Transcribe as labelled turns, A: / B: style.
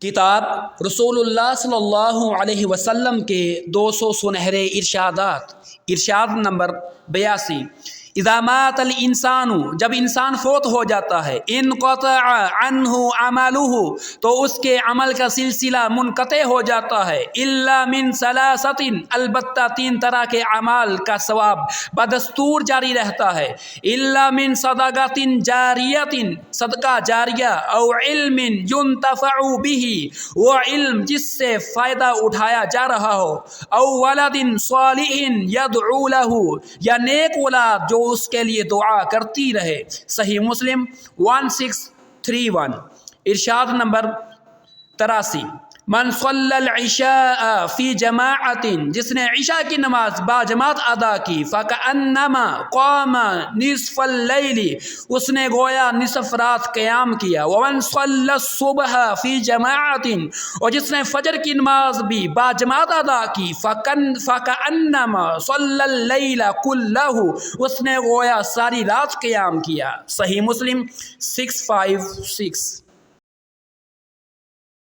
A: کتاب رسول اللہ صلی اللہ علیہ وسلم کے 200 سنہرے ارشادات۔ ارشاد نمبر 82، اذا مات الانسان، جب انسان فوت ہو جاتا ہے، انقطع عنہ عملہ، تو اس کے عمل کا سلسلہ منقطع ہو جاتا ہے، الا من ثلاثۃ، البتہ 3 طرح کے اعمال کا ثواب بدستور جاری رہتا ہے، الا من صدقۃ جاریۃ، صدقہ جاریہ، او علم ينتفع به، وہ علم جس سے فائدہ اٹھایا جا رہا ہو، او ولد صالح يدعو له، یا نیک اولاد جو اس کے لیے دعا کرتی رہے۔ صحیح مسلم 1631۔ ارشاد نمبر 83، من صلی العشاء فی جماعت، جس نے عشاء کی نماز باجماعت ادا کی، فکأنما قام نصف اللیل، اس نے گویا نصف رات قیام کیا، ومن صلی الصبح فی جماعت، اور جس نے فجر کی نماز بھی باجماعت ادا کی، فکأنما صلی اللیل کلہ، اس نے گویا ساری رات قیام کیا۔ صحیح مسلم 656۔